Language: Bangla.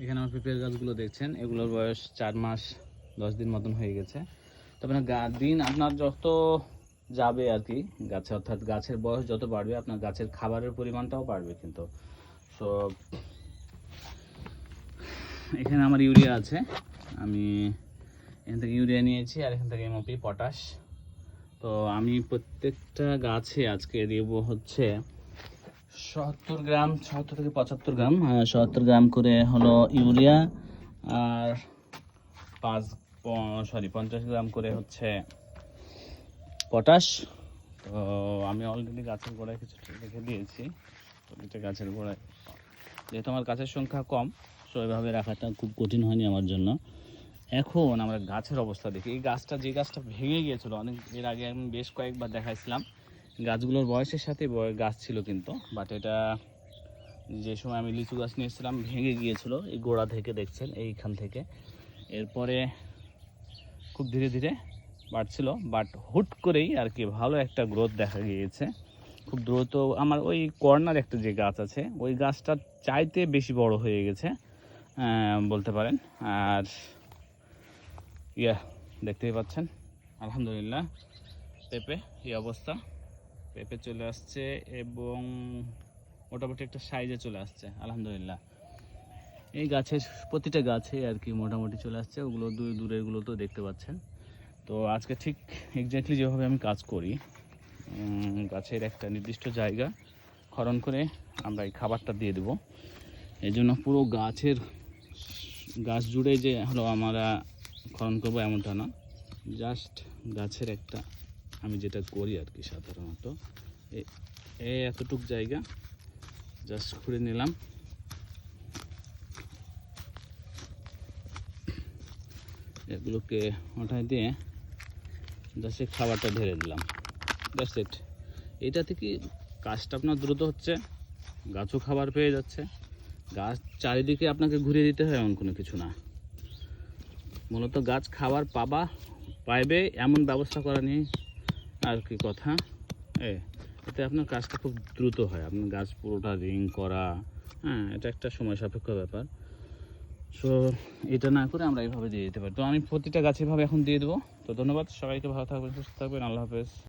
এখানে আমার পেঁপের গাছগুলো দেখছেন, এগুলোর বয়স 4 মাস 10 দিন মতন হয়ে গেছে। তবে না দিন আপনার যত যাবে আর কি গাছে, অর্থাৎ গাছের বয়স যত বাড়বে আপনার গাছের খাবারের পরিমাণটাও বাড়বে কিন্তু। সো এখানে আমার ইউরিয়া আছে, আমি এখান থেকে ইউরিয়া নিয়েছি আর এখান থেকে এমওপি পটাশ। তো আমি প্রত্যেকটা গাছে আজকে দেব হচ্ছে 70 গ্রাম, 70 থেকে 75 গ্রাম, 70 গ্রাম করে হলো ইউরিয়া আর 50 গ্রাম করে হচ্ছে পটাশ। তো আমি অলরেডি গাছের গোড়ায় কিছু রেখে দিয়েছি, প্রতিটা গাছের গোড়ায়, যেহেতু আমার গাছের সংখ্যা কম সো এভাবে রাখাটা খুব কঠিন হয়নি আমার জন্য। এখন আমরা গাছের অবস্থা দেখি। এই গাছটা, যে গাছটা ভেঙে গিয়েছিল অনেক এর আগে, আমি বেশ কয়েকবার দেখাইছিলাম, গাছগুলোর বয়সের সাথে গাছ ছিল কিন্তু, বাট এটা যে সময় আমি লিচু গাছ নিয়েছিলাম ভেঙে গিয়েছিল এই গোড়া থেকে, দেখছেন এইখান থেকে। এরপরে খুব ধীরে ধীরে বাড়ছিল, বাট হুট করেই আর কি ভালো একটা গ্রোথ দেখা গিয়েছে খুব দ্রুত। আমার ওই কর্নার একটা যে গাছ আছে ওই গাছটা চাইতে বেশি বড় হয়ে গেছে বলতে পারেন। আর দেখতেই পাচ্ছেন আলহামদুলিল্লাহ পেঁপে এই অবস্থা, পেঁপে চলে আসছে এবং মোটামুটি একটা সাইজে চলে আসছে আলহামদুলিল্লাহ। এই গাছের প্রতিটা গাছে আর কি মোটামুটি চলে আসছে, ওগুলো দূরেরগুলো তো দেখতে পাচ্ছেন। তো আজকে ঠিক এক্স্যাক্টলি যেভাবে আমি কাজ করি, গাছের একটা নির্দিষ্ট জায়গা খনন করে আমরা এই খাবারটা দিয়ে দেবো। এই জন্য পুরো গাছ জুড়ে যে হলো আমরা খনন করবো এমনটা না, জাস্ট গাছের একটা আমি যেটা করি আর কি সাধারণত এতটুক জায়গা জাস্ট খুঁড়ে নিলাম, এগুলোকে ওঠাই দিয়ে জাস্ট খাবারটা ঢেলে দিলাম, জাস্ট ইট। এটা থেকে কাজটা আপনার দ্রুত হচ্ছে, গাছও খাবার পেয়ে যাচ্ছে, গাছ চারিদিকে আপনাকে ঘুরিয়ে দিতে হয় এমন কোনো কিছু না। মূলত গাছ খাবার পাইবে এমন ব্যবস্থা করা নেই আর কি কথা। এতে আপনার কাজটা খুব দ্রুত হয়, আপনার গাছ পুরোটা রিং করা, এটা একটা সময় সাপেক্ষ ব্যাপার। সো এটা না করে আমরা এইভাবে দিয়ে দিতে পারি। তো আমি প্রতিটা গাছে এভাবে এখন দিয়ে দেবো। তো ধন্যবাদ সবাইকে, ভালো থাকবেন, সুস্থ থাকবেন, আল্লাহ হাফেজ।